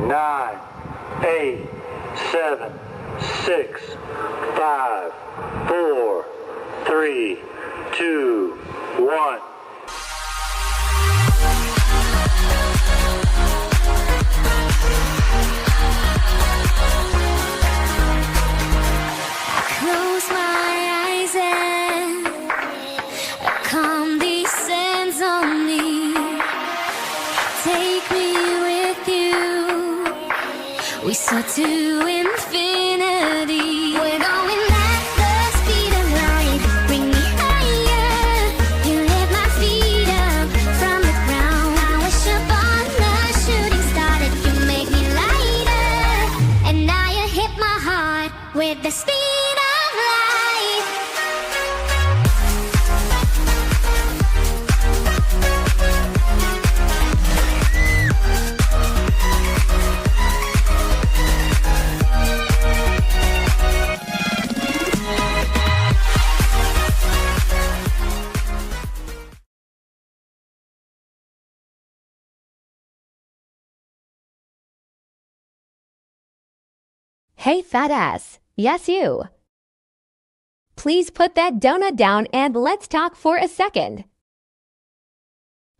9, 8, 7, 6, 5, 4, 3, 2, 1. Close my eyes and calm descends on me. Take me with you. We soar to infinity. We're going at the speed of light. Bring me higher. You lift my feet up from the ground. I wish upon a shooting star that you make me lighter. And now you hit my heart with the speed. Hey, fat ass. Yes, you. Please put that donut down and let's talk for a second.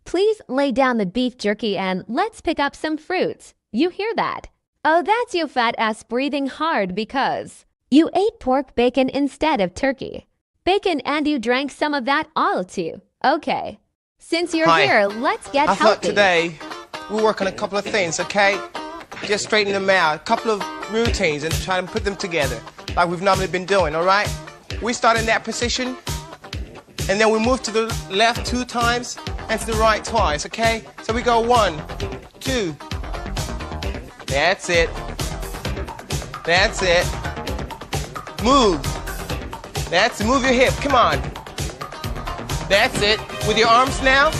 Please lay down the beef jerky and let's pick up some fruits. You hear that? Oh, that's you fat ass breathing hard because you ate pork bacon instead of turkey. Bacon and you drank some of that all too. Okay. Since you're here, let's get healthy. I thought today we'll work on a couple of things, okay? Just straighten them out, a couple of routines and try and put them together like we've normally been doing, all right? We start in that position and then we move to the left 2 times and to the right twice, okay? So we go 1, 2. That's it. That's it. Move. That's it. Move your hip. Come on. That's it. With your arms now.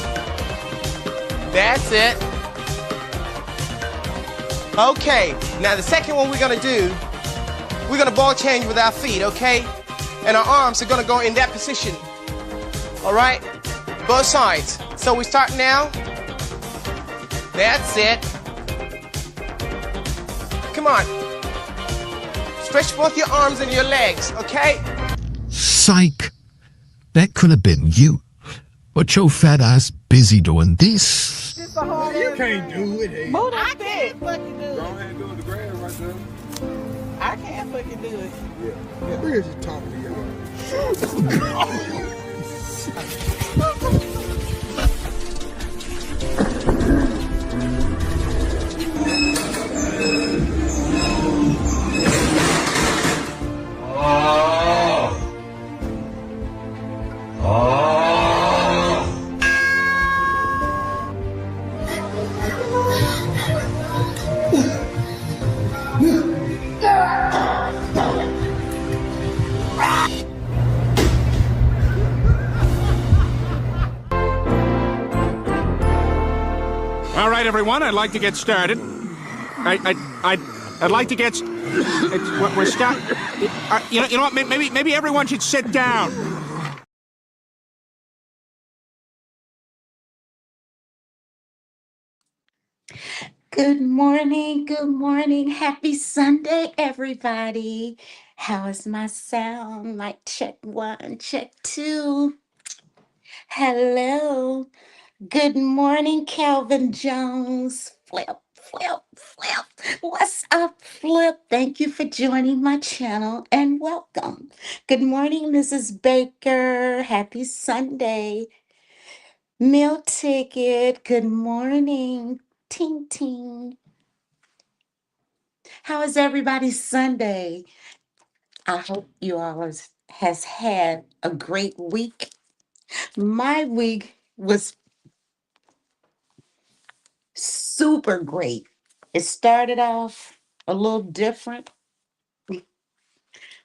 That's it. Okay, now the second one we're gonna do, we're gonna ball change with our feet, okay? And our arms are gonna go in that position. All right? Both sides. So we start now. That's it. Come on. Stretch both your arms and your legs, okay? Psych. That could have been you. But your fat ass busy doing this. You can't do it. Hey. I can't fucking do it. Go ahead and do the grass right there. I can't fucking do it. Yeah. We're just talking to you. All right, everyone, I'd like to get started. I'd like to get... we're starting... you know what, maybe everyone should sit down. Good morning. Happy Sunday, everybody. How is my sound? Mic check 1, check 2. Hello. Good morning, Calvin Jones. Flip. What's up, Flip? Thank you for joining my channel and welcome. Good morning, Mrs. Baker. Happy Sunday. Meal ticket. Good morning. Ting ting. How is everybody's Sunday? I hope you all has had a great week. My week was super great. It started off a little different,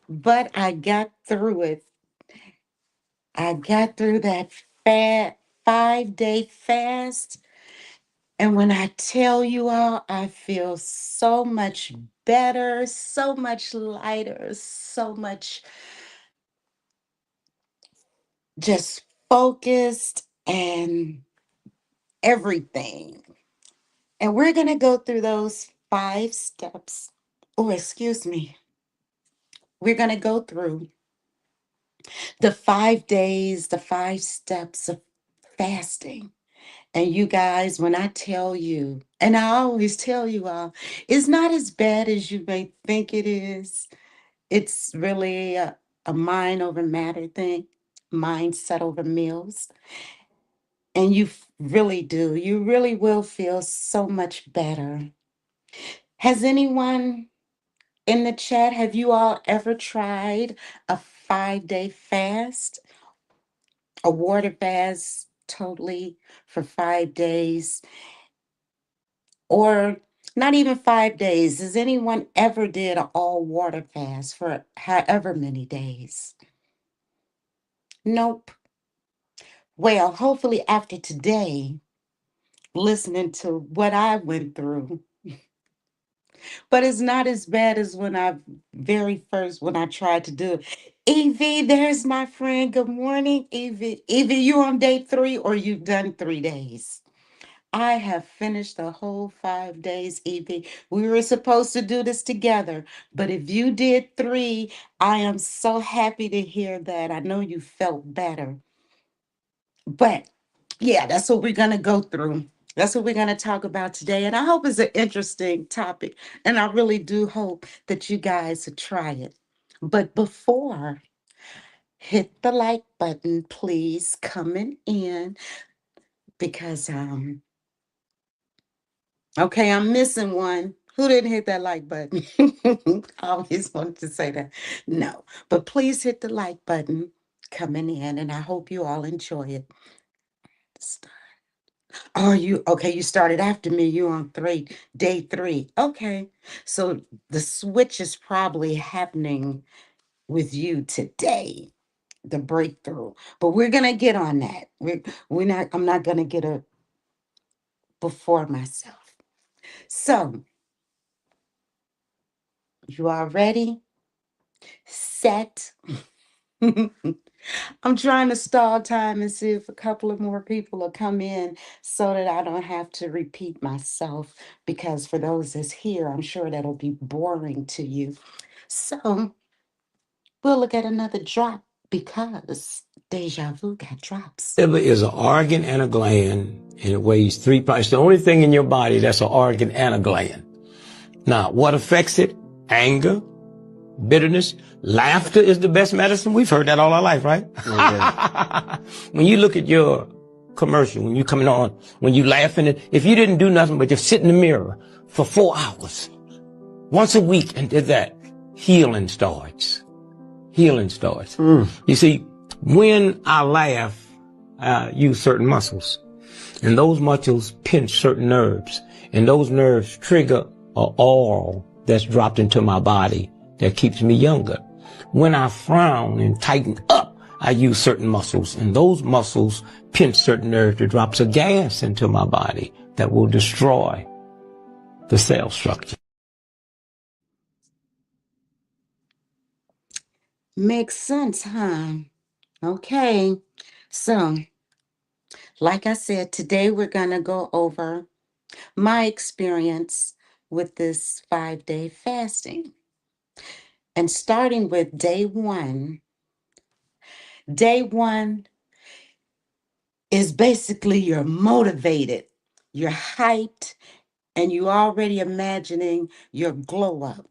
but I got through it. I got through that 5-day fast. And when I tell you all, I feel so much better, so much lighter, so much just focused and everything. And we're going to go through those 5 steps. Oh, excuse me. We're going to go through the 5 days, the 5 steps of fasting. And you guys, when I tell you, and I always tell you all, it's not as bad as you may think it is. It's really a mind over matter thing, mindset over meals. And really do. You really will feel so much better. Has anyone in the chat, have you all ever tried a 5-day fast, a water fast totally for 5 days? Or not even 5 days. Has anyone ever did an all water fast for however many days? Nope. Well, hopefully after today, listening to what I went through, but it's not as bad as when when I tried to do it. Evie, there's my friend. Good morning, Evie. Evie, you on day 3 or you've done 3 days? I have finished the whole 5 days, Evie. We were supposed to do this together, but if you did 3, I am so happy to hear that. I know you felt better. But yeah, that's what we're going to go through. That's what we're going to talk about today. And I hope it's an interesting topic. And I really do hope that you guys will try it. But before, hit the like button, please, coming in, because okay, I'm missing one. Who didn't hit that like button? I always wanted to say that. No, but please hit the like button coming in, and I hope you all enjoy it. Start. Oh, you started after me. You on day 3. Okay. So the switch is probably happening with you today, the breakthrough. But we're gonna get on that. I'm not gonna get a before myself. So you are ready? Set. I'm trying to stall time and see if a couple of more people will come in so that I don't have to repeat myself. Because for those that's here, I'm sure that'll be boring to you. So we'll look at another drop because Deja Vu got drops. Liver is an organ and a gland, and it weighs 3 pounds. It's the only thing in your body that's an organ and a gland. Now, what affects it? Anger, bitterness, laughter is the best medicine. We've heard that all our life, right? When you look at your commercial, when you coming on, when you laughing, if you didn't do nothing but just sit in the mirror for 4 hours, once a week and did that, healing starts. Healing starts. You see, when I laugh, I use certain muscles, and those muscles pinch certain nerves, and those nerves trigger an oil that's dropped into my body that keeps me younger. When I frown and tighten up, I use certain muscles, and those muscles pinch certain nerves that drops a gas into my body that will destroy the cell structure. Makes sense, huh? Okay. So, like I said, today we're going to go over my experience with this 5-day fasting. And starting with day 1. Day 1 is basically you're motivated, you're hyped, and you already imagining your glow up.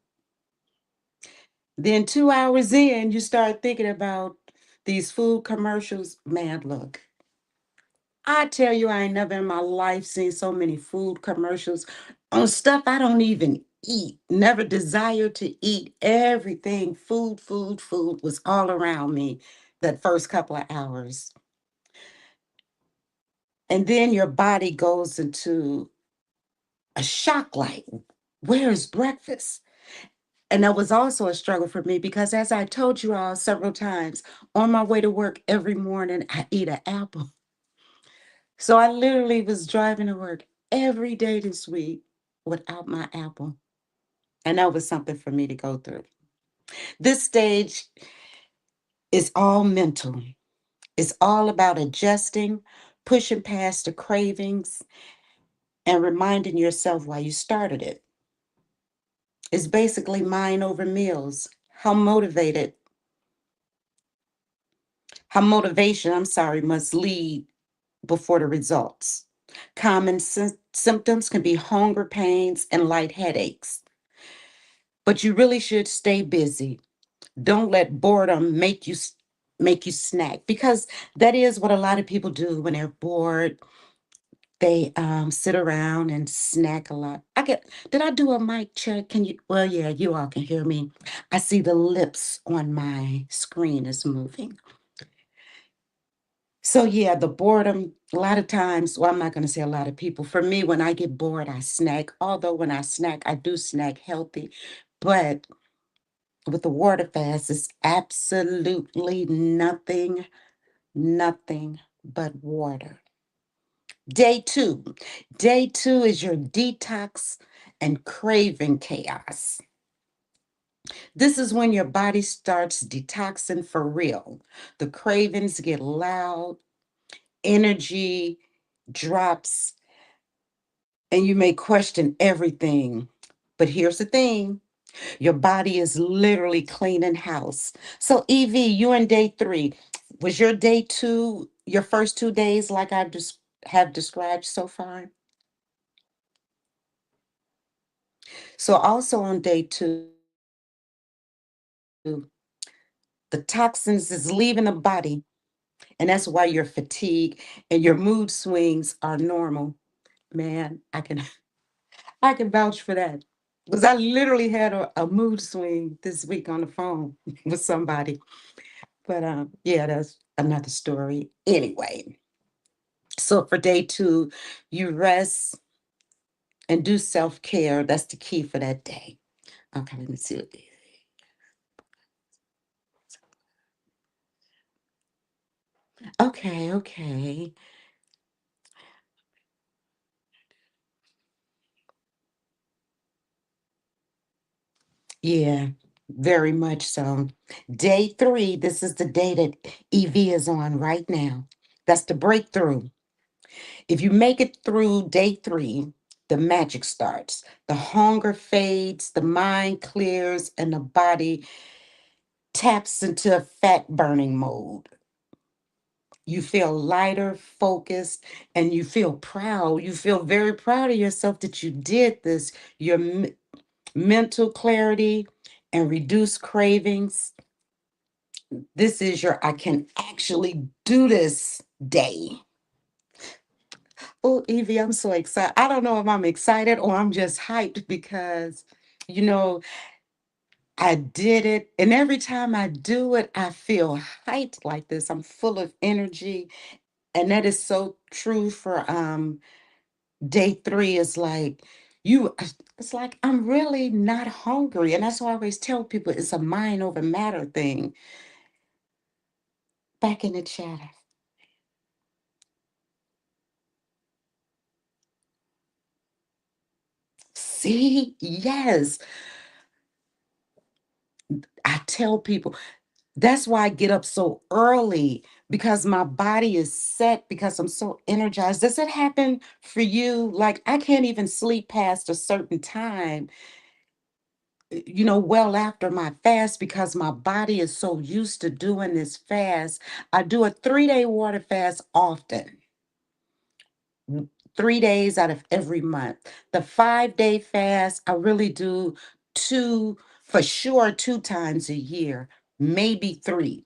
Then 2 hours in, you start thinking about these food commercials. Man, look, I tell you, I ain't never in my life seen so many food commercials on stuff I don't even eat, never desire to eat. Everything, food was all around me that first couple of hours. And then your body goes into a shock like, where's breakfast? And that was also a struggle for me because, as I told you all several times, on my way to work every morning, I eat an apple. So I literally was driving to work every day this week without my apple. And that was something for me to go through. This stage is all mental. It's all about adjusting, pushing past the cravings, and reminding yourself why you started it. It's basically mind over meals. How motivation, must lead before the results. Common symptoms can be hunger pains and light headaches. But you really should stay busy. Don't let boredom make you snack, because that is what a lot of people do when they're bored. They sit around and snack a lot. Did I do a mic check? Can you, well, yeah, you all can hear me. I see the lips on my screen is moving. So yeah, the boredom, a lot of times, well, I'm not going to say a lot of people. For me, when I get bored, I snack. Although when I snack, I do snack healthy. But with the water fast, it's absolutely nothing but water. Day two. Day two is your detox and craving chaos. This is when your body starts detoxing for real. The cravings get loud, energy drops, and you may question everything. But here's the thing, your body is literally cleaning house. So, Evie, you're in day three. Was your day two, your first 2 days, like I just have described so far? So, also on day two, the toxins is leaving the body, and that's why your fatigue and your mood swings are normal. Man, I can vouch for that. Because I literally had a mood swing this week on the phone with somebody. But yeah, that's another story. Anyway, so for day two, you rest and do self-care. That's the key for that day. Okay, let me see what okay. Yeah, very much so. Day three, this is the day that EV is on right now. That's the breakthrough. If you make it through day three, the magic starts. The hunger fades, the mind clears, and the body taps into a fat burning mode. You feel lighter, focused, and you feel proud. You feel very proud of yourself that you did this. Your mental clarity and reduced cravings. This is your I can actually do this day. Oh, Evie, I'm so excited. I don't know if I'm excited or I'm just hyped because, you know, I did it. And every time I do it, I feel hyped like this. I'm full of energy. And that is so true for day three. Is like, it's like I'm really not hungry. And that's why I always tell people it's a mind over matter thing. Back in the chat. See, yes. I tell people that's why I get up so early, because my body is set, because I'm so energized. Does it happen for you? Like, I can't even sleep past a certain time, well after my fast, because my body is so used to doing this fast. I do a 3-day water fast often, 3 days out of every month. The 5-day fast, I really do two, for sure, 2 times a year, maybe three.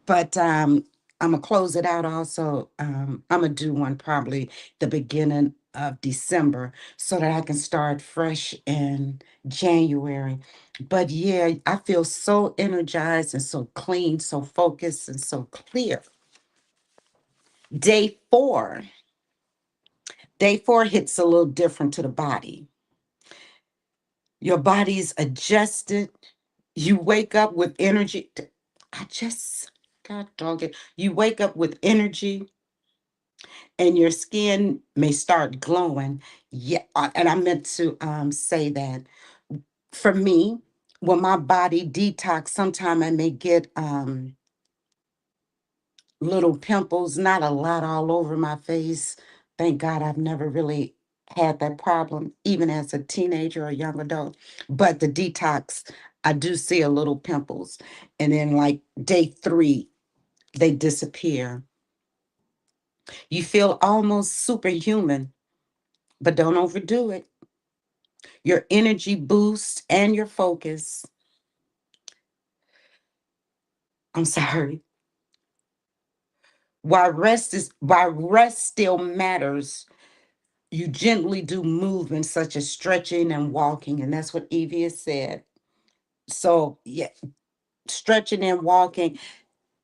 But I'm gonna close it out also. I'm gonna do one probably the beginning of December so that I can start fresh in January. But yeah, I feel so energized and so clean, so focused and so clear. Day four. Day four hits a little different to the body. Your body's adjusted. You wake up with energy. God dog it. You wake up with energy and your skin may start glowing. Yeah, and I meant to say that for me, when my body detox, sometimes I may get little pimples, not a lot all over my face. Thank God I've never really had that problem even as a teenager or young adult. But the detox, I do see a little pimples. And then, like day 3, they disappear. You feel almost superhuman, but don't overdo it. Your energy boosts and your focus. I'm sorry. While rest still matters, you gently do movements such as stretching and walking, and that's what Evie has said. So yeah, stretching and walking.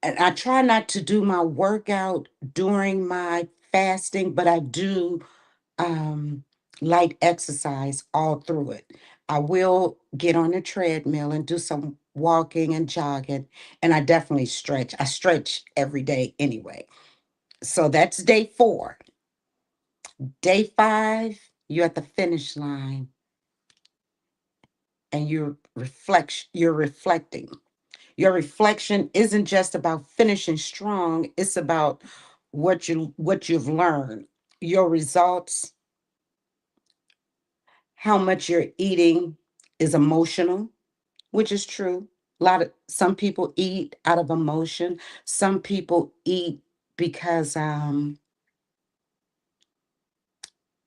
And I try not to do my workout during my fasting, but I do um, light exercise all through it. I will get on the treadmill and do some walking and jogging, and I definitely stretch. I stretch every day anyway. So that's day 4. Day 5, you're at the finish line and you're reflecting. Your reflection isn't just about finishing strong, it's about what you've learned, your results, how much you're eating is emotional, which is true. Some people eat out of emotion. Some people eat because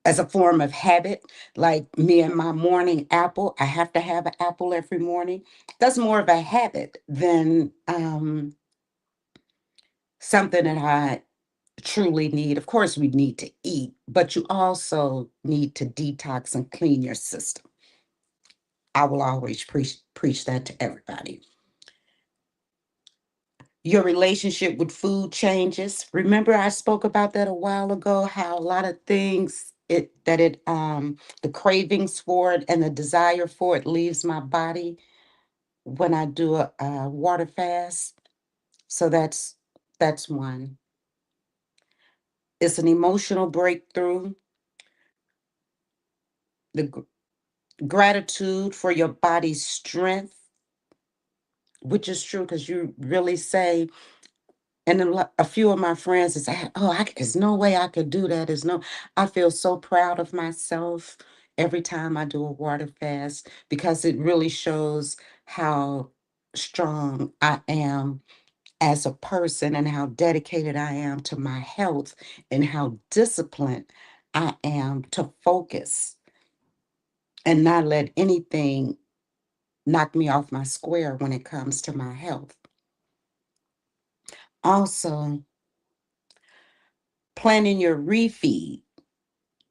as a form of habit, like me and my morning apple. I have to have an apple every morning. That's more of a habit than something that I truly need. Of course, we need to eat, but you also need to detox and clean your system. I will always preach that to everybody. Your relationship with food changes. Remember, I spoke about that a while ago, how a lot of things the cravings for it and the desire for it leaves my body when I do a water fast. So that's one. It's an emotional breakthrough. The gratitude for your body's strength, which is true because you really say, and then a few of my friends is, there's no way I could do that. I feel so proud of myself every time I do a water fast because it really shows how strong I am as a person and how dedicated I am to my health and how disciplined I am to focus and not let anything knock me off my square when it comes to my health. Also, planning your refeed.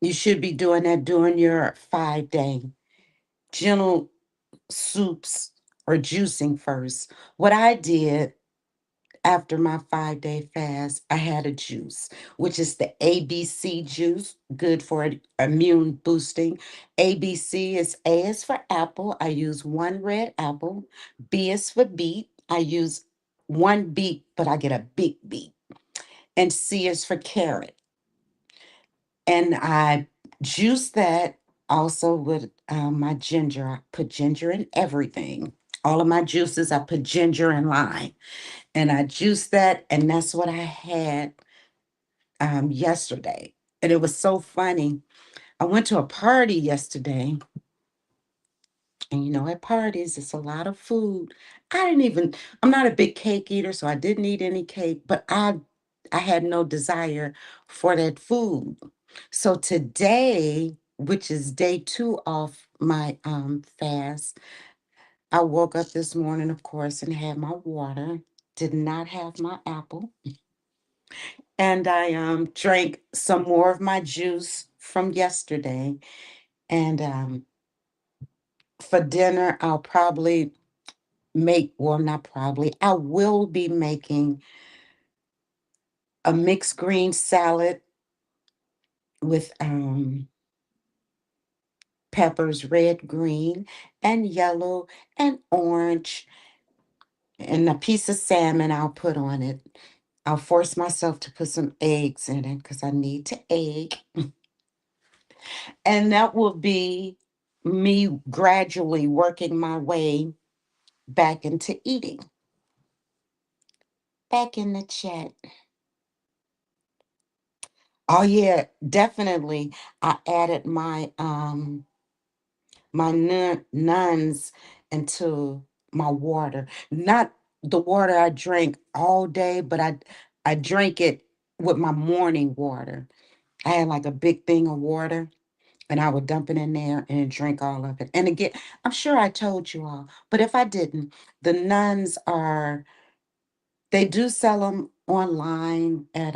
You should be doing that during your 5-day. Gentle soups or juicing first. What I did after my 5-day fast, I had a juice, which is the ABC juice, good for immune boosting. ABC is A is for apple. I use 1 red apple. B is for beet. I use 1 beet, but I get a big beet. And C is for carrot. And I juice that also with my ginger. I put ginger in everything. All of my juices, I put ginger and lime. And I juiced that, and that's what I had yesterday. And it was so funny. I went to a party yesterday, and at parties, it's a lot of food. I'm not a big cake eater, so I didn't eat any cake, but I had no desire for that food. So today, which is day 2 of my fast, I woke up this morning, of course, and had my water. Did not have my apple. And I drank some more of my juice from yesterday. And for dinner, I'll probably not probably, I will be making a mixed green salad with peppers, red, green, and yellow, and orange, and a piece of salmon I'll put on it. I'll force myself to put some eggs in it because I need to egg. And that will be me gradually working my way back into eating. Back in the chat. Oh yeah, definitely. I added my nuns into my water. Not the water I drank all day, but I drank it with my morning water. I had like a big thing of water and I would dump it in there and drink all of it. And again, I'm sure I told you all, but if I didn't, the nuns are, they do sell them online at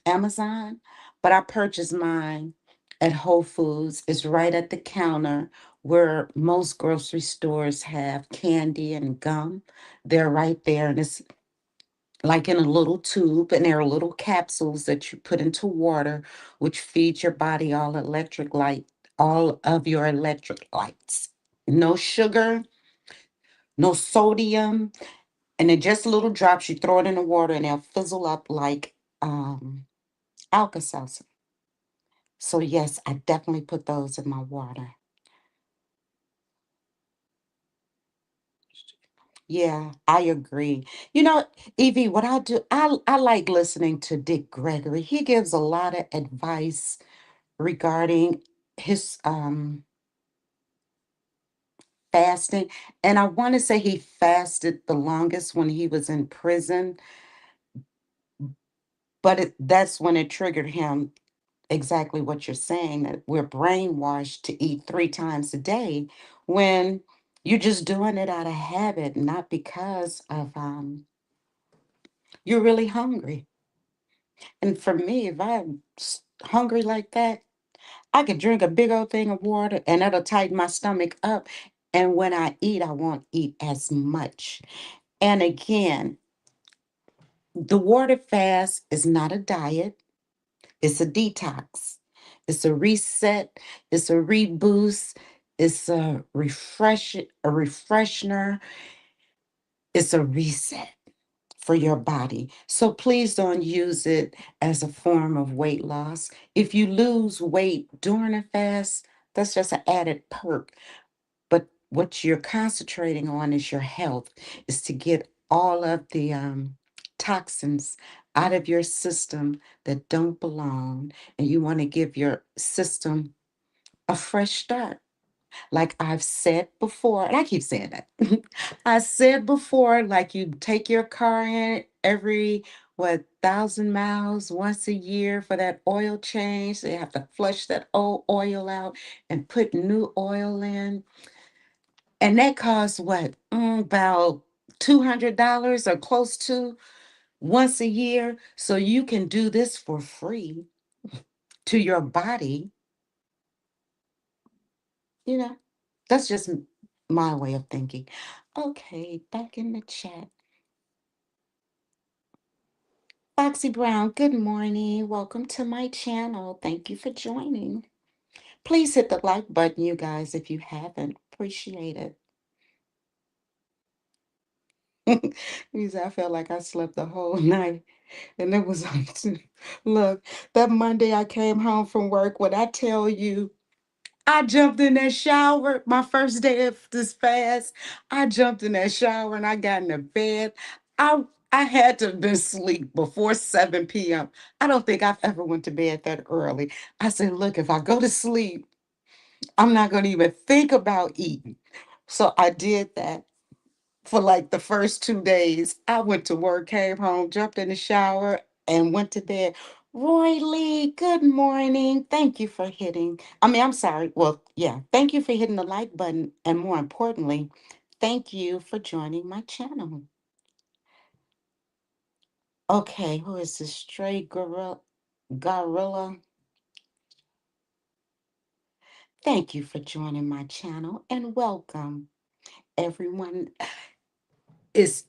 Amazon, but I purchased mine at Whole Foods. It's right at the counter where most grocery stores have candy and gum. They're right there, and it's like in a little tube, and there are little capsules that you put into water, which feeds your body all of your electric lights. No sugar, no sodium, and they're just little drops. You throw it in the water, and they'll fizzle up like Alka-Seltzer. So yes, I definitely put those in my water. Yeah, I agree. You know, Evie, what I do, I like listening to Dick Gregory. He gives a lot of advice regarding his fasting. And I want to say he fasted the longest when he was in prison, but that's when it triggered him exactly what you're saying, that we're brainwashed to eat 3 times a day when you're just doing it out of habit, not because of you're really hungry. And for me, if I'm hungry like that, I could drink a big old thing of water and that'll tighten my stomach up. And when I eat, I won't eat as much. And again, the water fast is not a diet. It's a detox. It's a reset. It's a reboost. It's a refreshener. It's a reset for your body. So please don't use it as a form of weight loss. If you lose weight during a fast, that's just an added perk. But what you're concentrating on is your health, is to get all of the toxins out of your system that don't belong. And you want to give your system a fresh start. Like I've said before, and I keep saying that. I said before, like you take your car in every, what, 1,000 miles once a year for that oil change. They have to flush that old oil out and put new oil in. And that costs what? About $200 or close to once a year. So you can do this for free to your body. You know, that's just my way of thinking. Okay, back in the chat. Foxy Brown, good morning. Welcome to my channel. Thank you for joining. Please hit the like button, you guys, if you haven't. Appreciate it. Because I felt like I slept the whole night. And it was look, that Monday I came home from work. When I tell you, I jumped in that shower, my first day of this fast. I jumped in that shower and I got in the bed. I I had to have been asleep before 7 p.m. I don't think I've ever went to bed that early. I said, look, if I go to sleep, I'm not going to even think about eating. So I did that for like the first 2 days. I went to work, came home, jumped in the shower, and went to bed. Roy Lee, good morning. Thank you for I'm sorry. Well, yeah, thank you for hitting the like button. And more importantly, thank you for joining my channel. Okay, who is this? Stray Gorilla. Thank you for joining my channel and welcome. Everyone is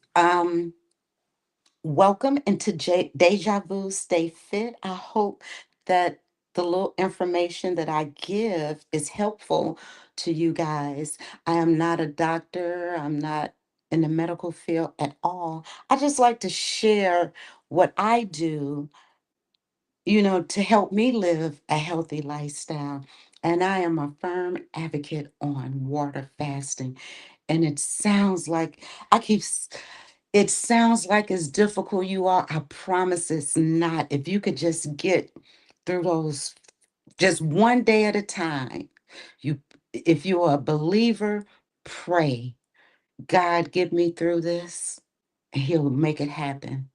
welcome into Deja Vu Stay Fit. I hope that the little information that I give is helpful to you guys. I am not a doctor, I'm not in the medical field at all. I just like to share what I do, to help me live a healthy lifestyle. And I am a firm advocate on water fasting. And it sounds like I keep It sounds like it's difficult, you all. I promise it's not. If you could just get through those just one day at a time. You if you're a believer, pray. God, get me through this, and he'll make it happen.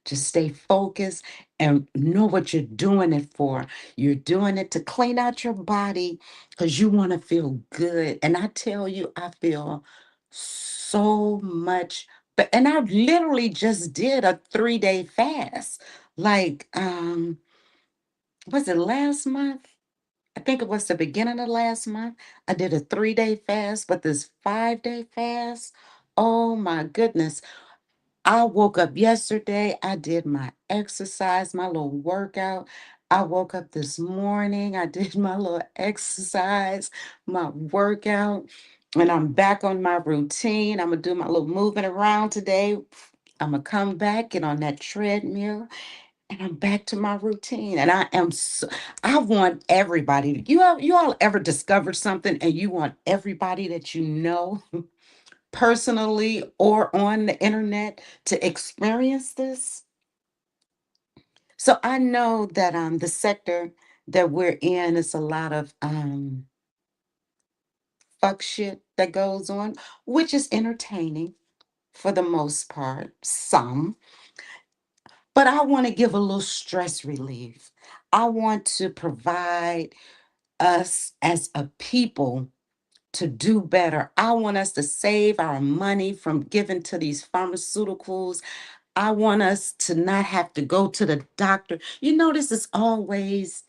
Just stay focused and know what you're doing it for. You're doing it to clean out your body because you want to feel good. And I tell you, I feel so much. But and I literally just did a 3-day fast. Like, was it last month? I think it was the beginning of last month. I did a 3-day fast, but this 5-day fast, oh my goodness. I woke up yesterday. I did my exercise, my little workout. I woke up this morning. I did my little exercise, my workout, and I'm back on my routine. I'm going to do my little moving around today. I'm going to come back, get on that treadmill, and I'm back to my routine. And I want everybody. You all ever discovered something and you want everybody that you know personally or on the internet to experience this? So I know that the sector that we're in is a lot of fuck shit that goes on, which is entertaining for the most part, some. But I want to give a little stress relief. I want to provide us as a people to do better. I want us to save our money from giving to these pharmaceuticals. I want us to not have to go to the doctor. You notice it's always,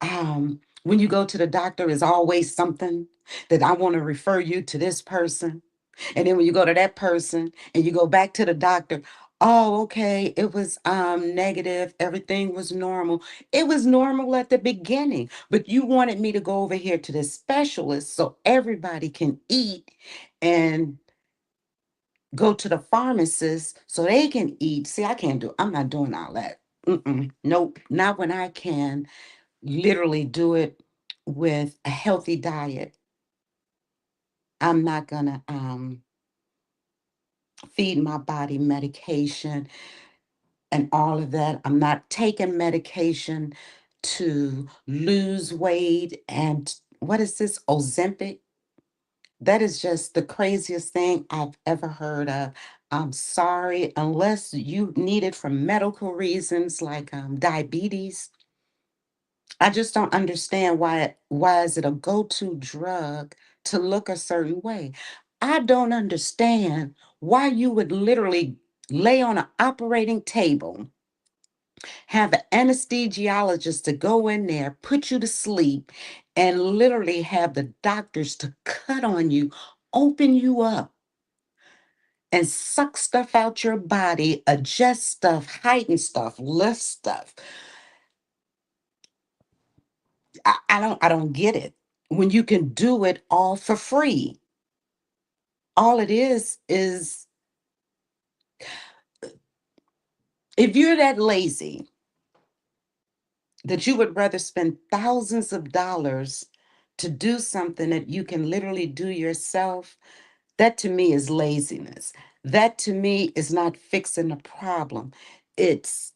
when you go to the doctor, is always something that I want to refer you to this person. And then when you go to that person and you go back to the doctor, oh, okay, it was negative, everything was normal. It was normal at the beginning, but you wanted me to go over here to this specialist so everybody can eat and go to the pharmacist so they can eat. See, I'm not doing all that. Nope, not when I can literally do it with a healthy diet. I'm not gonna feed my body medication and all of that. I'm not taking medication to lose weight. And what is this, Ozempic? That is just the craziest thing I've ever heard of. I'm sorry, unless you need it for medical reasons like diabetes. I just don't understand why is it a go-to drug to look a certain way. I don't understand why you would literally lay on an operating table, have an anesthesiologist to go in there, put you to sleep, and literally have the doctors to cut on you, open you up, and suck stuff out your body, adjust stuff, heighten stuff, lift stuff. I don't get it. When you can do it all for free. All it is if you're that lazy that you would rather spend thousands of dollars to do something that you can literally do yourself, that to me is laziness. That to me is not fixing the problem. It's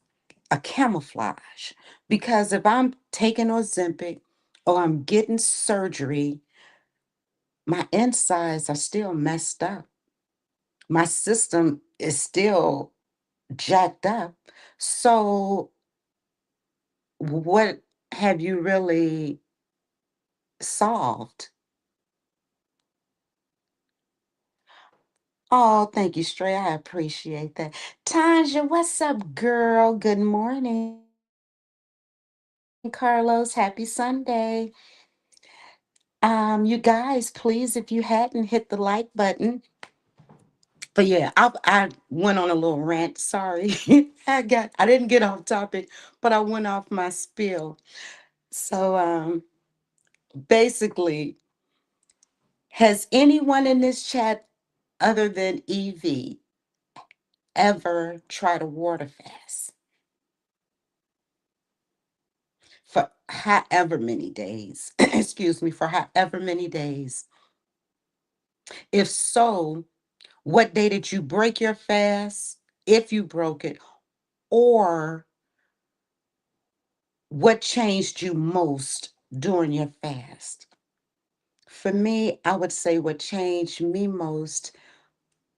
a camouflage. Because if I'm taking Ozempic or I'm getting surgery, my insides are still messed up. My system is still jacked up. So, what have you really solved? Oh, thank you, Stray. I appreciate that. Tanja, what's up, girl? Good morning. Carlos, happy Sunday. You guys, please, if you hadn't hit the like button. But yeah, I went on a little rant. Sorry. I didn't get off topic, but I went off my spiel. So basically, has anyone in this chat other than EV ever tried a water fast for however many days? Excuse me, for however many days. If so, What day did you break your fast, if you broke it, or what changed you most during your fast? For me, I would say what changed me most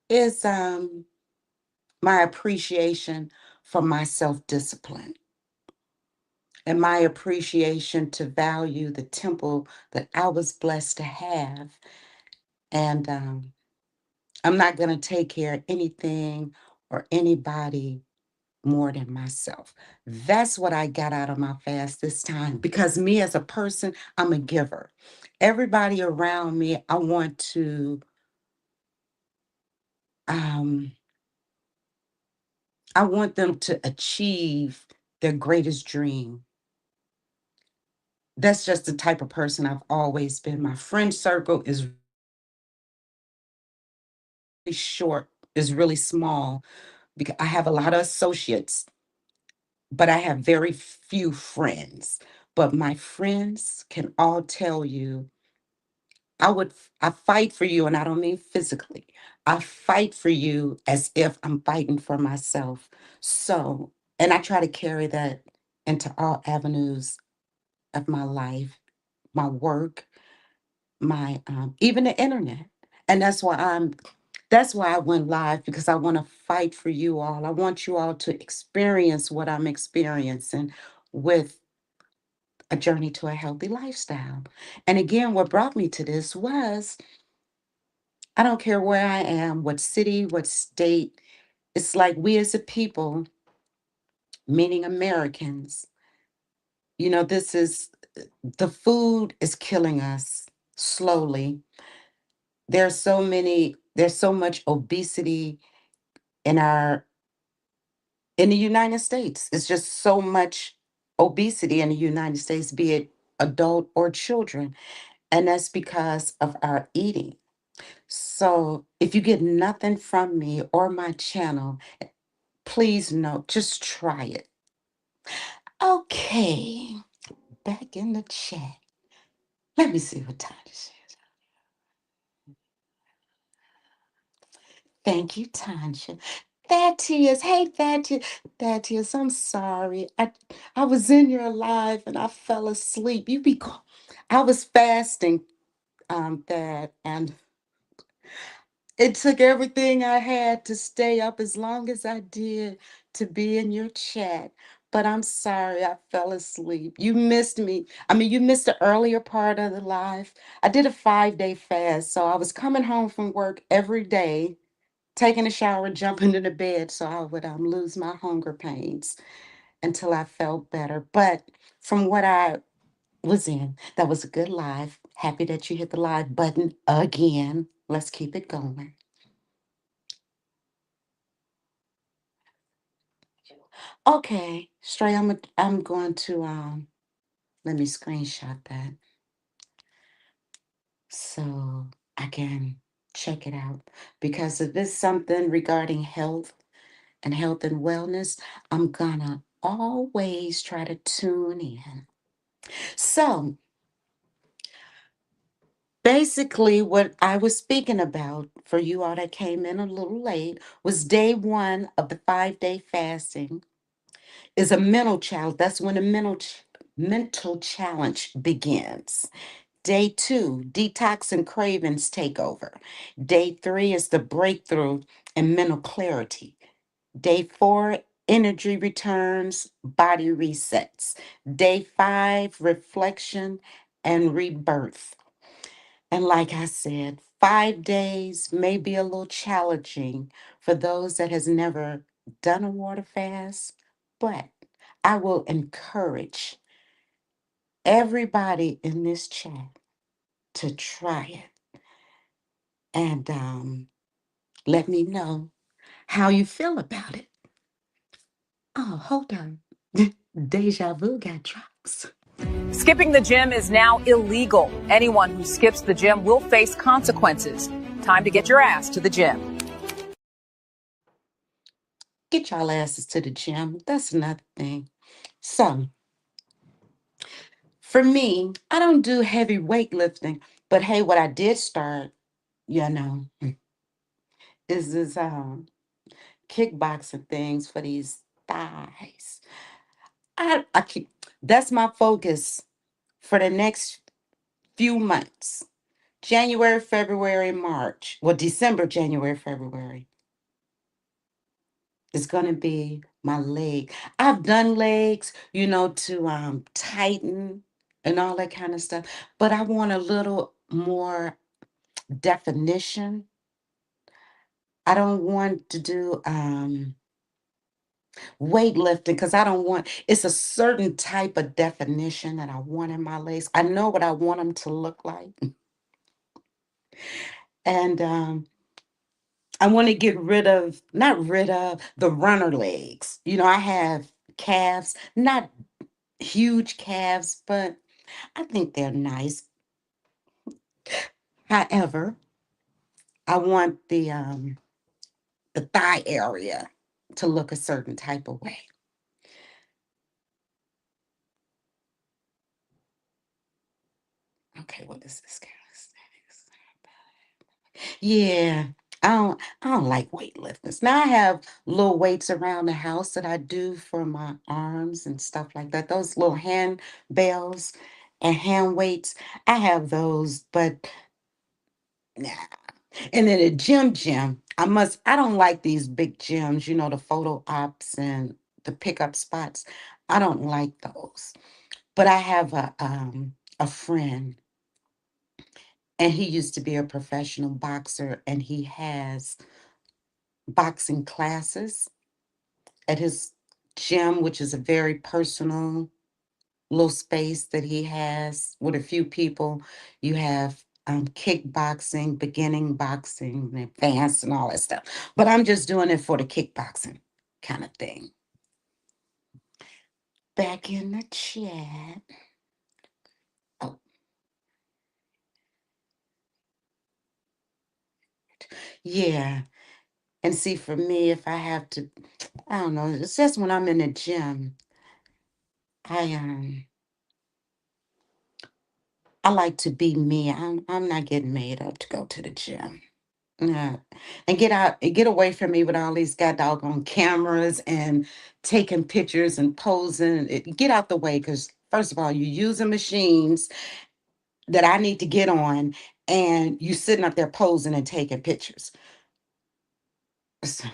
is my appreciation for my self-discipline and my appreciation to value the temple that I was blessed to have. And I'm not going to take care of anything or anybody more than myself. That's what I got out of my fast this time, because me as a person, I'm a giver. Everybody around me, um, I want them to achieve their greatest dream. That's just the type of person I've always been. My friend circle is really short, is really small, because I have a lot of associates, but I have very few friends. But my friends can all tell you, I fight for you, and I don't mean physically. I fight for you as if I'm fighting for myself. So, and I try to carry that into all avenues of my life, my work, my even the internet. And that's why I went live, because I want to fight for you all. I want you all to experience what I'm experiencing with a journey to a healthy lifestyle. And again, what brought me to this was, I don't care where I am, what city, what state. It's like we as a people, meaning Americans, this is the food is killing us slowly. There's so much obesity in in the United States. It's just so much obesity in the United States, be it adult or children. And that's because of our eating. So if you get nothing from me or my channel, please know, just try it. Okay, back in the chat. Let me see what time this is. Thank you, Tanya. Thaddeus, hey Thaddeus. Thaddeus, I'm sorry. I was in your live and I fell asleep. I was fasting, Thad, and it took everything I had to stay up as long as I did to be in your chat. But I'm sorry, I fell asleep. You missed me. I mean, you missed the earlier part of the live. I did a 5-day fast. So I was coming home from work every day, taking a shower, jumping into bed so I would lose my hunger pains until I felt better. But from what I was in, that was a good live. Happy that you hit the live button again. Let's keep it going. Okay, Stray, I'm going to let me screenshot that so I can check it out. Because if it's something regarding health and wellness, I'm gonna always try to tune in. So basically, what I was speaking about for you all that came in a little late was day 1 of the 5-day fasting is a mental challenge. That's when the mental challenge begins. Day 2, detox and cravings take over. Day 3 is the breakthrough and mental clarity. Day 4, energy returns, body resets. Day 5, reflection and rebirth. And like I said, 5 days may be a little challenging for those that has never done a water fast, but I will encourage everybody in this chat to try it and let me know how you feel about it. Oh, hold on. Deja vu got drops. Skipping the gym is now illegal. Anyone who skips the gym will face consequences. Time to get your ass to the gym. Get y'all asses to the gym. That's another thing. So, for me, I don't do heavy weightlifting, but hey, what I did start, you know, is this kickboxing things for these thighs. I keep that's my focus for the next few months. January, February, March. Well, December, January, February. It's gonna be my leg. I've done legs, to tighten and all that kind of stuff, but I want a little more definition. I don't want to do weightlifting because I don't want it's a certain type of definition that I want in my legs. I know what I want them to look like. And I want to get rid of, not rid of, the runner legs. I have calves, not huge calves, but I think they're nice. However, I want the thigh area to look a certain type of way. Okay, what is this calisthenics? Yeah, I don't like weightlifters. Now I have little weights around the house that I do for my arms and stuff like that. Those little hand bells and hand weights, I have those, but nah. And then a gym, I don't like these big gyms, the photo ops and the pickup spots. I don't like those. But I have a friend, and he used to be a professional boxer, and he has boxing classes at his gym, which is a very personal little space that he has with a few people. You have kickboxing, beginning boxing, and advanced, and all that stuff. But I'm just doing it for the kickboxing kind of thing. Back in the chat. Oh, yeah. And see, for me, if I have to, I don't know, it's just when I'm in the gym, I I like to be me. I'm not getting made up to go to the gym. Yeah. And get out and get away from me with all these god doggone cameras and taking pictures and posing. Get out the way because first of all, you using machines that I need to get on, and you sitting up there posing and taking pictures. So,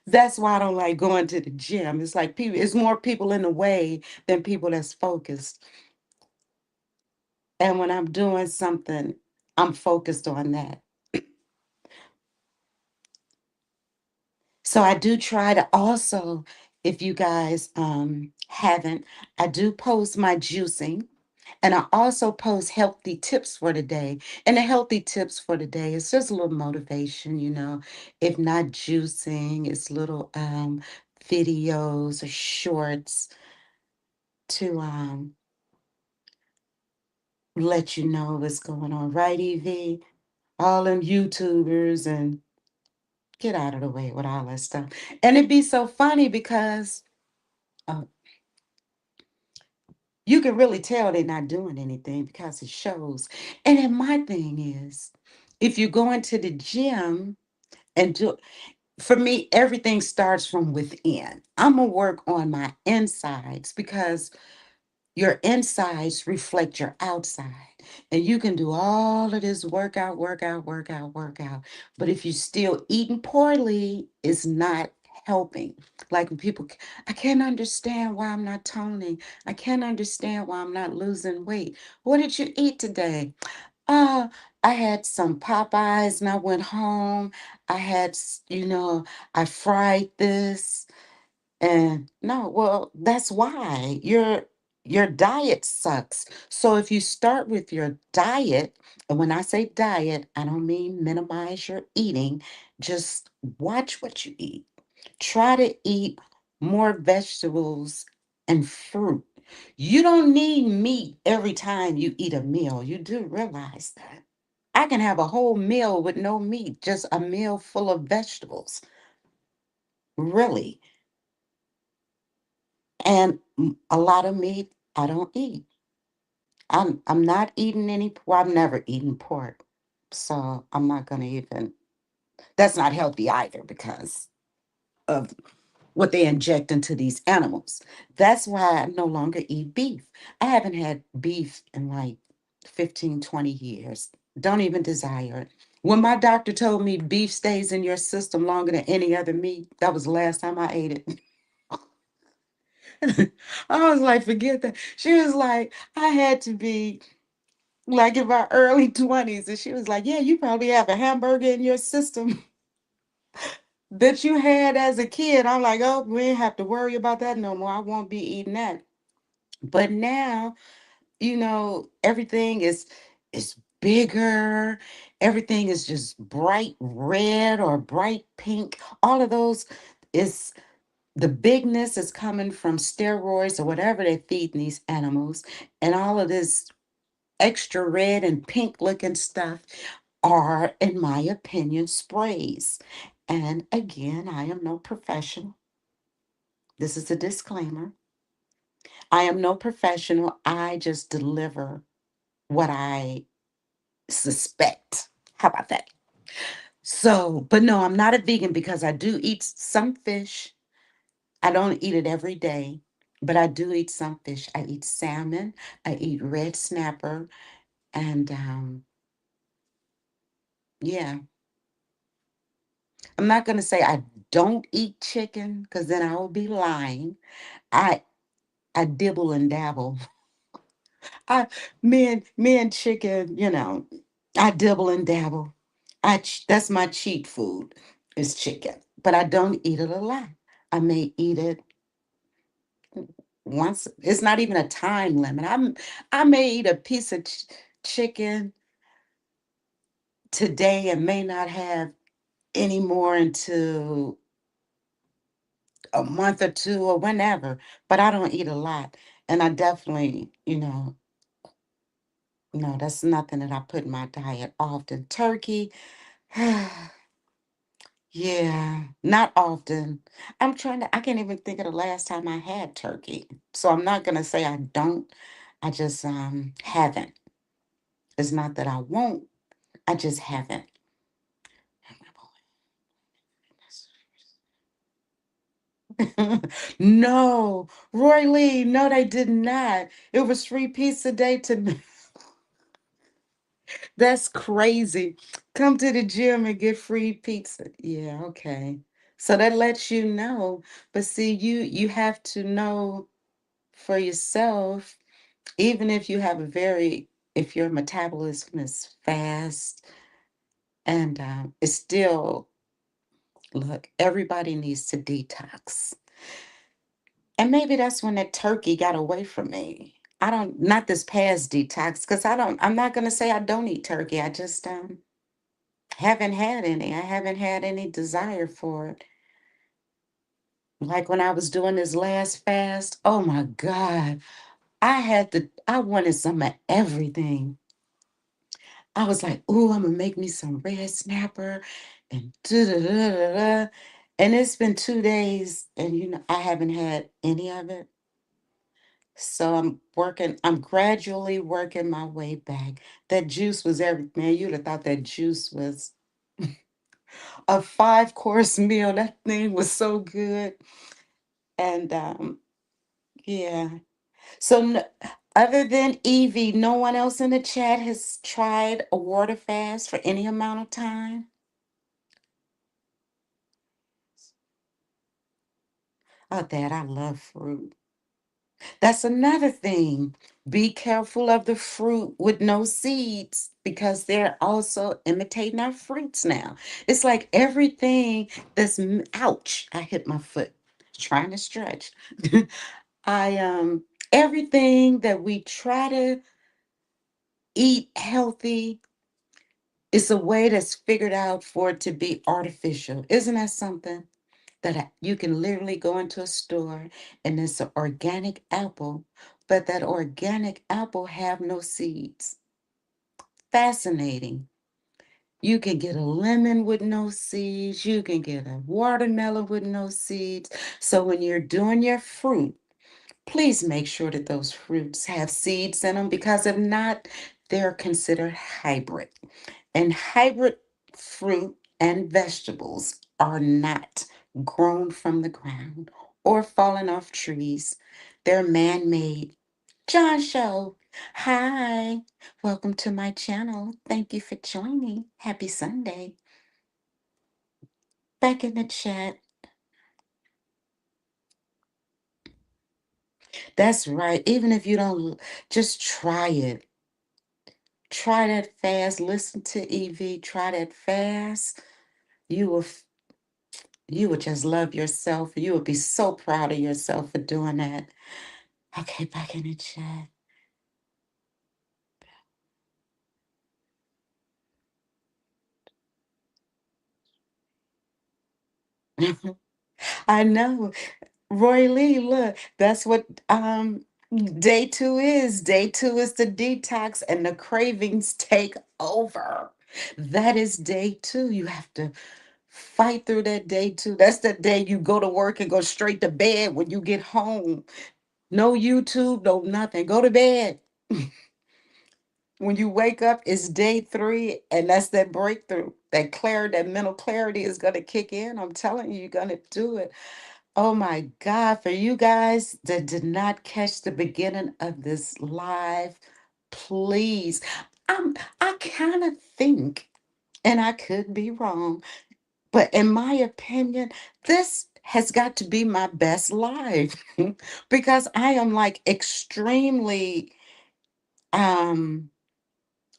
that's why I don't like going to the gym. It's like it's more people in the way than people that's focused. And when I'm doing something, I'm focused on that. So I do try to also, if you guys haven't, I do post my juicing, and I also post healthy tips for the day. And the healthy tips for the day is just a little motivation, If not juicing, it's little videos or shorts to let you know what's going on. Right, Evie? All them YouTubers and get out of the way with all that stuff. And it'd be so funny because uh, you can really tell they're not doing anything because it shows. And then my thing is, if you go into the gym and do, for me, everything starts from within. I'm gonna work on my insides because your insides reflect your outside. And you can do all of this workout, workout, workout, workout. But if you're still eating poorly, it's not helping. Like when people, I can't understand why I'm not toning. I can't understand why I'm not losing weight. What did you eat today? Uh, I had some Popeyes and I went home. I had, I fried this. And no, well, that's why your diet sucks. So if you start with your diet, and when I say diet, I don't mean minimize your eating, just watch what you eat. Try to eat more vegetables and fruit. You don't need meat every time you eat a meal. You do realize that. I can have a whole meal with no meat, just a meal full of vegetables. Really. And a lot of meat I don't eat. I'm not eating any. Well, I've never eaten pork, so I'm not gonna even. That's not healthy either because of what they inject into these animals. That's why I no longer eat beef. I haven't had beef in like 15, 20 years. Don't even desire it. When my doctor told me beef stays in your system longer than any other meat, that was the last time I ate it. I was like, forget that. She was like, I had to be like in my early 20s. And she was like, yeah, you probably have a hamburger in your system that you had as a kid. I'm like, oh, we ain't have to worry about that no more. I won't be eating that. But now, everything is bigger. Everything is just bright red or bright pink. All of those is the bigness is coming from steroids or whatever they feed these animals. And all of this extra red and pink looking stuff are, in my opinion, sprays. And again, I am no professional. This is a disclaimer. I am no professional. I just deliver what I suspect. How about that? So, but no, I'm not a vegan because I do eat some fish. I don't eat it every day, but I do eat some fish. I eat salmon, I eat red snapper, and yeah. I'm not going to say I don't eat chicken because then I will be lying. I I dibble and dabble. I me and chicken, I dibble and dabble. That's my cheat food is chicken, but I don't eat it a lot. I may eat it once. It's not even a time limit. I may eat a piece of chicken today and may not have any more until a month or two or whenever, but I don't eat a lot. And I definitely, no, that's nothing that I put in my diet often. Turkey, yeah, not often. I can't even think of the last time I had turkey. So I'm not gonna say I don't. I just haven't. It's not that I won't, I just haven't. No, Roy Lee, no, they did not. It was free pizza day to me. That's crazy. Come to the gym and get free pizza. Yeah, okay. So that lets you know. But see, you have to know for yourself, even if your metabolism is fast and it's still, look, everybody needs to detox. And maybe that's when that turkey got away from me. Not this past detox, because I'm not going to say I don't eat turkey. I just haven't had any. I haven't had any desire for it. Like when I was doing this last fast, oh my God, I wanted some of everything. I was like, ooh, I'm gonna make me some red snapper and da da da da da. And it's been 2 days and I haven't had any of it. So I'm gradually working my way back. That juice was man, you'd have thought that juice was a 5-course meal. That thing was so good. And yeah. So other than Evie, no one else in the chat has tried a water fast for any amount of time. Oh, Dad, I love fruit. That's another thing. Be careful of the fruit with no seeds because they're also imitating our fruits now. It's like everything ouch, I hit my foot trying to stretch. I everything that we try to eat healthy is a way that's figured out for it to be artificial. Isn't that something? That you can literally go into a store and it's an organic apple, but that organic apple have no seeds. Fascinating. You can get a lemon with no seeds. You can get a watermelon with no seeds. So when you're doing your fruit, please make sure that those fruits have seeds in them because if not, they're considered hybrid. And hybrid fruit and vegetables are not grown from the ground or fallen off trees. They're man made. John Show. Hi. Welcome to my channel. Thank you for joining. Happy Sunday. Back in the chat. That's right. Even if you don't, just try it. Try that fast. Listen to EV. Try that fast. You will you would just love yourself. You would be so proud of yourself for doing that. Okay, back in the chat. I know. Roy Lee, look, that's what day two is. Day two is the detox and the cravings take over. That is day two. You have to fight through that day two. That's the day you go to work and go straight to bed when you get home. No YouTube, no nothing. Go to bed. When you wake up, it's day three, and that's that breakthrough. That clarity, that mental clarity is going to kick in. I'm telling you, you're going to do it. Oh my God, for you guys that did not catch the beginning of this live, please. I kind of think, and I could be wrong, but in my opinion, this has got to be my best live because I am like extremely um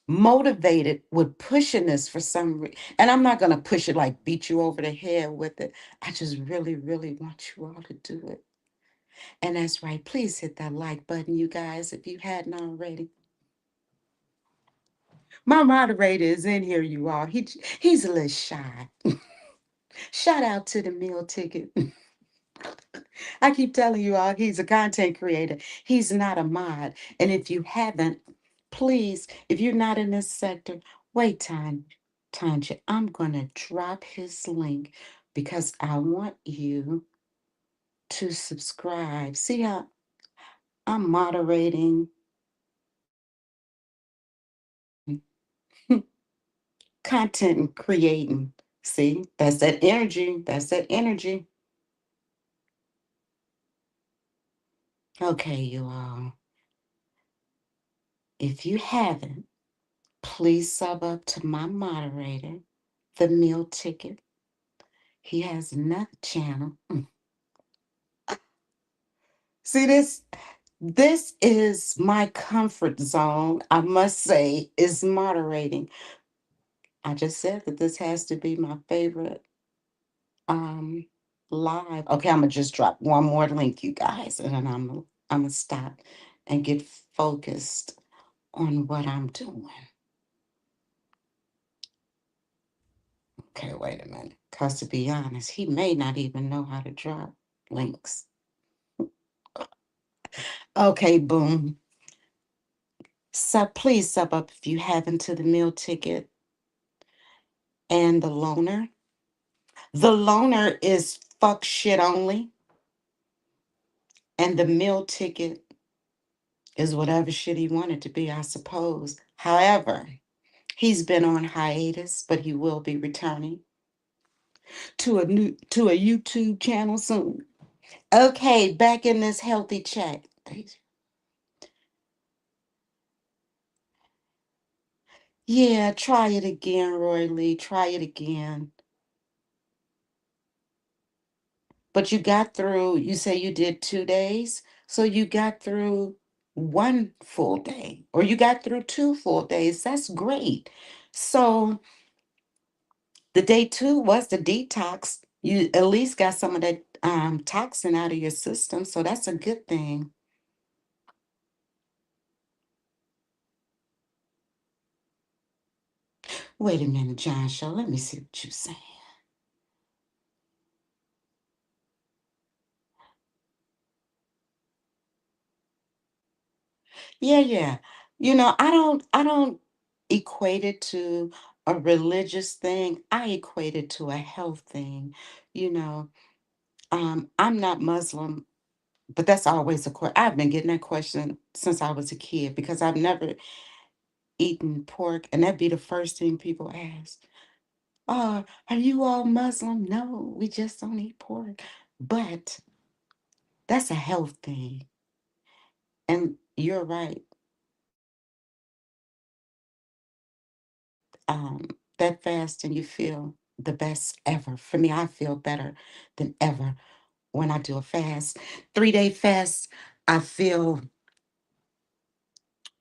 motivated with pushing this for some reason. And I'm not going to push it like beat you over the head with it. I just really, really want you all to do it. And that's right. Please hit that like button, you guys, if you hadn't already. My moderator is in here, you all. He's a little shy. Shout out to the meal ticket. I keep telling you all, he's a content creator. He's not a mod. And if you haven't, please, if you're not in this sector, wait time. Tanja, I'm going to drop his link because I want you to subscribe. See how I'm moderating content and creating. See, that's that energy. That's that energy. Okay, you all. If you haven't, please sub up to my moderator, the meal ticket. He has another channel. See this? This is my comfort zone, I must say, is moderating. I just said that this has to be my favorite live. Okay, I'm gonna just drop one more link, you guys, and then I'm gonna stop and get focused on what I'm doing. Okay, wait a minute. Because to be honest, he may not even know how to drop links. Okay, boom. So please sub up if you haven't to the meal ticket and the loner. The loner is fuck shit only. And the meal ticket is whatever shit he wanted to be, I suppose. However, he's been on hiatus, but he will be returning to a YouTube channel soon. Okay, back in this healthy chat. Yeah, try it again, Roy Lee. Try it again. But you got through, you say you did 2 days. So you got through one full day, or you got through 2 full days. That's great. So the day two was the detox. You at least got some of that toxin out of your system. So that's a good thing. Wait a minute, John Show. Let me see what you're saying. Yeah, yeah. I don't equate it to a religious thing. I equate it to a health thing. You know, I'm not Muslim, but that's always a question. I've been getting that question since I was a kid because I've never eaten pork, and that'd be the first thing people ask. Are you all Muslim? No, we just don't eat pork. But that's a health thing. And you're right. Um, that fast and you feel the best ever. For me, I feel better than ever when I do a fast. 3-day fast, I feel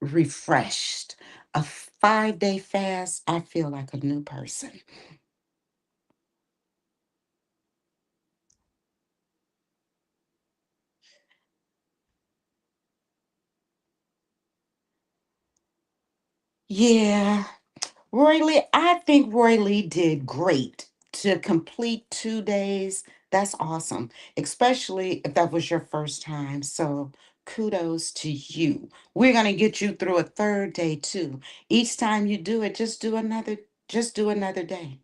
refreshed. A 5-day fast, I feel like a new person. Yeah, I think Roy Lee did great to complete 2 days. That's awesome, especially if that was your first time. So kudos to you. We're gonna get you through a third day too. Each time you do it, just do another day.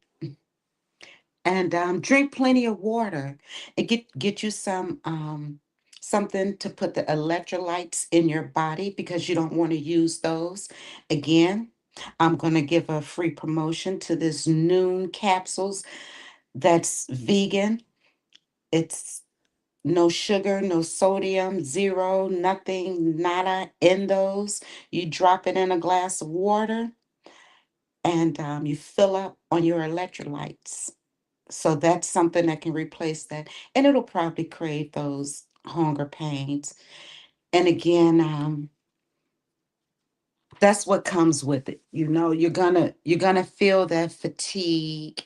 And drink plenty of water and get you some something to put the electrolytes in your body because you don't want to use those. Again, I'm going to give a free promotion to this noon capsules that's vegan. It's no sugar, no sodium, zero, nothing, nada in those. You drop it in a glass of water and you fill up on your electrolytes. So that's something that can replace that. And it'll probably create those hunger pains. And again, that's what comes with it. You know, you're gonna feel that fatigue.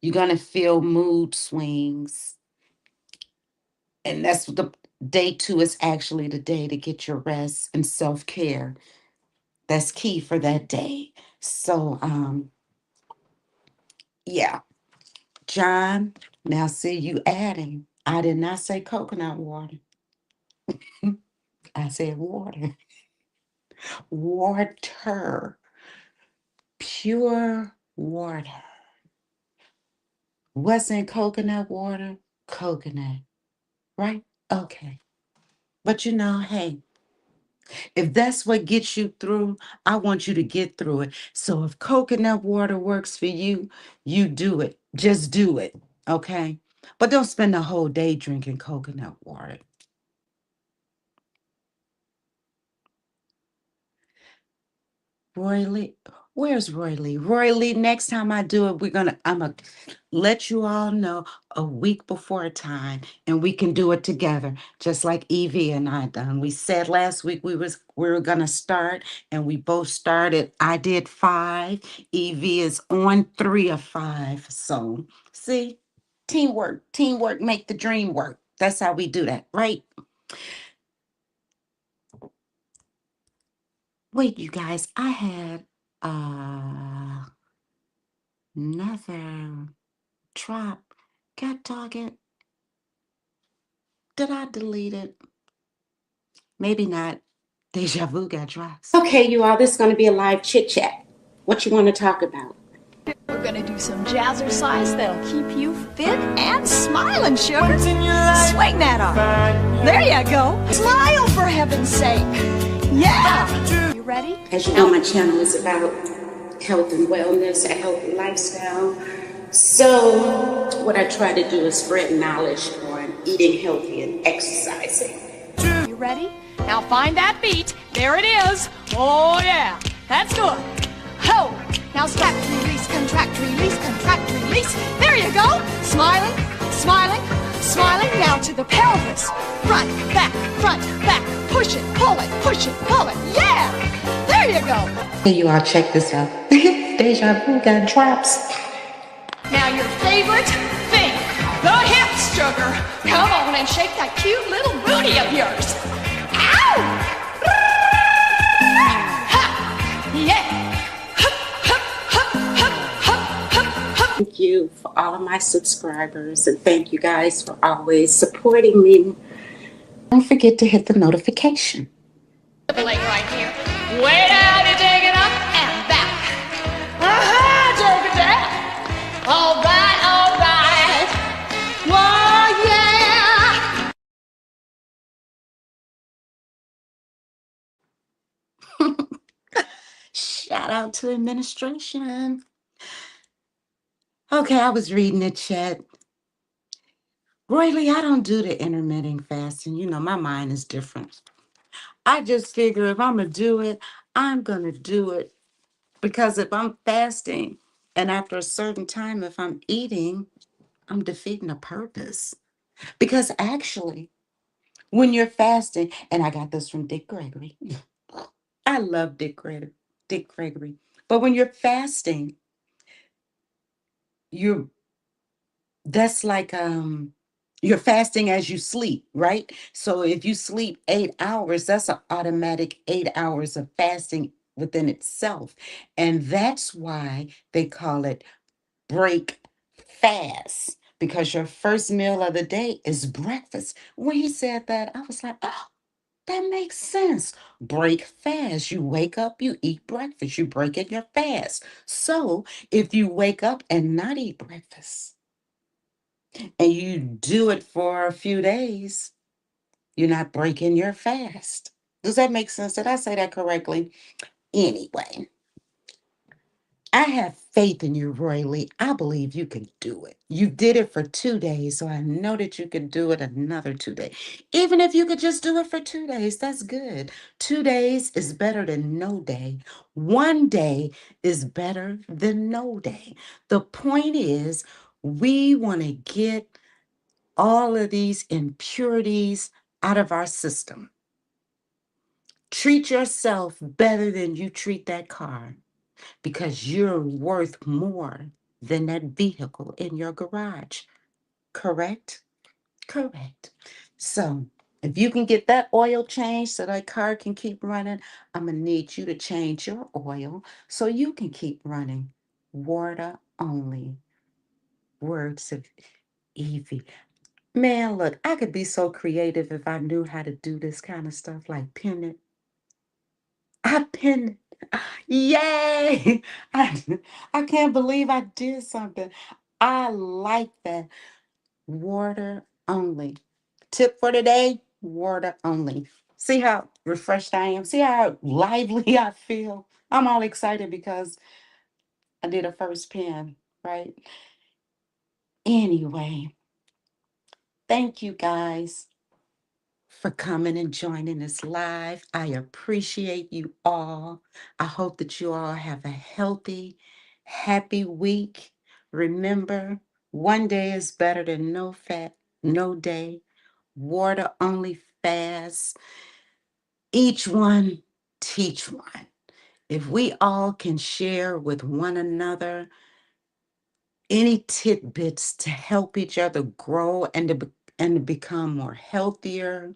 You're gonna feel mood swings. And that's what the day two is actually the day to get your rest and self-care. That's key for that day. So yeah. John, now see you adding. I did not say coconut water. I said water. Water. Pure water. What's in coconut water? Coconut, right? Okay. But you know, hey, if that's what gets you through, I want you to get through it. So if coconut water works for you, you do it. Just do it. Okay. But don't spend the whole day drinking coconut water. Roy Lee, where's Roy Lee? Roy Lee, next time I do it, I'm gonna let you all know a week before time, and we can do it together, just like Evie and I done. We said last week we were gonna start, and we both started. I did 5. Evie is on 3 of 5. So see, teamwork make the dream work. That's how we do that, right? Wait, you guys, I had another drop. God dog it. Did I delete it? Maybe not. Deja vu got dropped. Okay, you all, this is going to be a live chit chat. What you want to talk about? We're gonna do some jazzercise that'll keep you fit and smiling, sugar. Swing that arm. There you go. Smile, for heaven's sake. Yeah. You ready? As you know, my channel is about health and wellness, a healthy lifestyle. So what I try to do is spread knowledge on eating healthy and exercising. You ready? Now find that beat. There it is. Oh yeah. That's good. Ho! Now snap, release, contract, release, contract, release. There you go. Smiling, smiling, smiling down to the pelvis. Front, back, push it, pull it, push it, pull it. Yeah! There you go. Hey, you all check this out. Deja vu got drops. Now your favorite thing, the hips, sugar. Come on and shake that cute little booty of yours. Ow! Ha! Yeah! Thank you for all of my subscribers, and thank you guys for always supporting me. Don't forget to hit the notification. Right here. Way down, you take it up and back. Take it down. All right, all right. Oh, yeah. Shout out to administration. Okay, I was reading the chat. Roy Lee, I don't do the intermittent fasting. You know, my mind is different. I just figure if I'm going to do it, I'm going to do it. Because if I'm fasting and after a certain time, if I'm eating, I'm defeating the purpose. Because actually, when you're fasting, and I got this from Dick Gregory. I love Dick Gregory. But when you're fasting, you're that's like you're fasting as you sleep, right? So if you sleep 8 hours, that's an automatic 8 hours of fasting within itself. And that's why they call it break fast, because your first meal of the day is breakfast. When he said that, I was like, oh, that makes sense. Break fast. You wake up, you eat breakfast, you break it, your fast. So if you wake up and not eat breakfast and you do it for a few days, you're not breaking your fast. Does that make sense? Did I say that correctly? Anyway, I have faith in you, Roy Lee. I believe you can do it. You did it for 2 days, so I know that you could do it another 2 days. Even if you could just do it for 2 days, that's good. 2 days is better than no day. One day is better than no day. The point is, we want to get all of these impurities out of our system. Treat yourself better than you treat that car, because you're worth more than that vehicle in your garage. Correct? Correct. So, if you can get that oil changed so that car can keep running, I'm going to need you to change your oil so you can keep running. Water only. Words of Evie. Man, look, I could be so creative if I knew how to do this kind of stuff, like pin it. I pinned it. Yay! I can't believe I did something. I like that. Water only. Tip for today, water only. See how refreshed I am? See how lively I feel? I'm all excited because I did a first pin, right? Anyway, thank you guys for coming and joining us live. I appreciate you all. I hope that you all have a healthy, happy week. Remember, one day is better than no fat, no day. Water only fast. Each one, teach one. If we all can share with one another any tidbits to help each other grow and to become more healthier,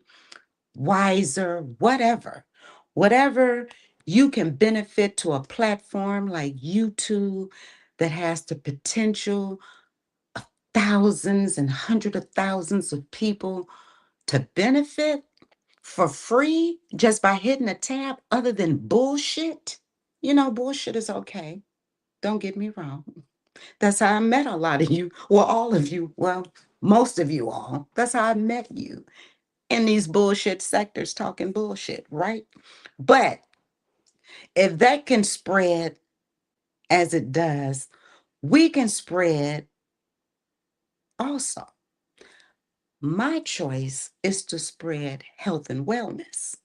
wiser, whatever you can benefit to a platform like YouTube that has the potential of thousands and hundreds of thousands of people to benefit for free just by hitting a tab, other than bullshit. You know, bullshit is okay. Don't get me wrong. That's how I met a lot of you. Well, all of you. Well, most of you all. That's how I met you, in these bullshit sectors talking bullshit, right? But if that can spread as it does, we can spread also. My choice is to spread health and wellness.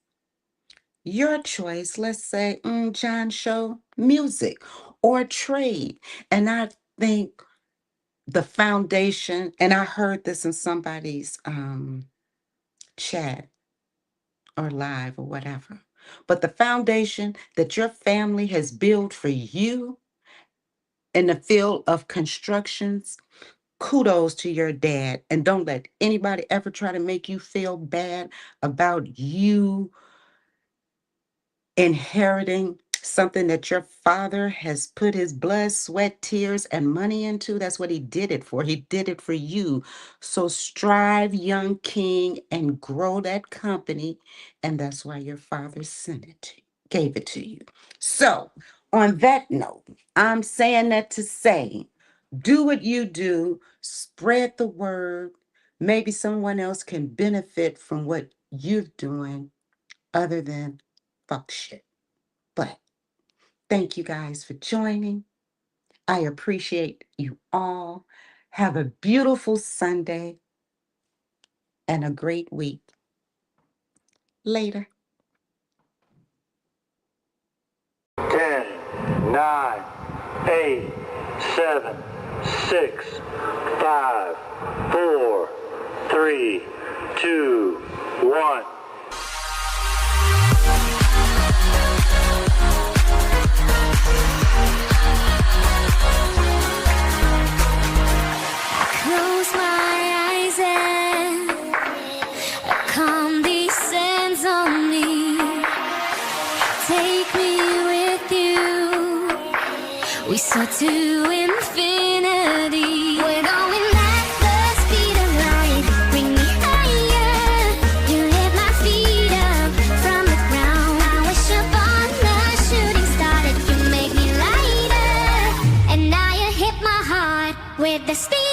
Your choice, let's say, John Show, music or trade. And I think the foundation, and I heard this in somebody's chat or live or whatever, but the foundation that your family has built for you in the field of constructions, kudos to your dad. And don't let anybody ever try to make you feel bad about you inheriting something that your father has put his blood, sweat, tears, and money into. That's what he did it for. He did it for you. So strive, young king, and grow that company. And that's why your father sent it to you, gave it to you. So on that note, I'm saying that to say, do what you do, spread the word. Maybe someone else can benefit from what you're doing other than fuck shit. But thank you guys for joining. I appreciate you all. Have a beautiful Sunday and a great week. Later. 10, 9, 8, 7, 6, 5, 4, 3, 2, 1. Close my eyes and calm descends on me. Take me with you. We soar to infinity. We're going at the speed of light. Bring me higher. You lift my feet up from the ground. I wish upon the shooting star that you make me lighter. And now you hit my heart with the speed.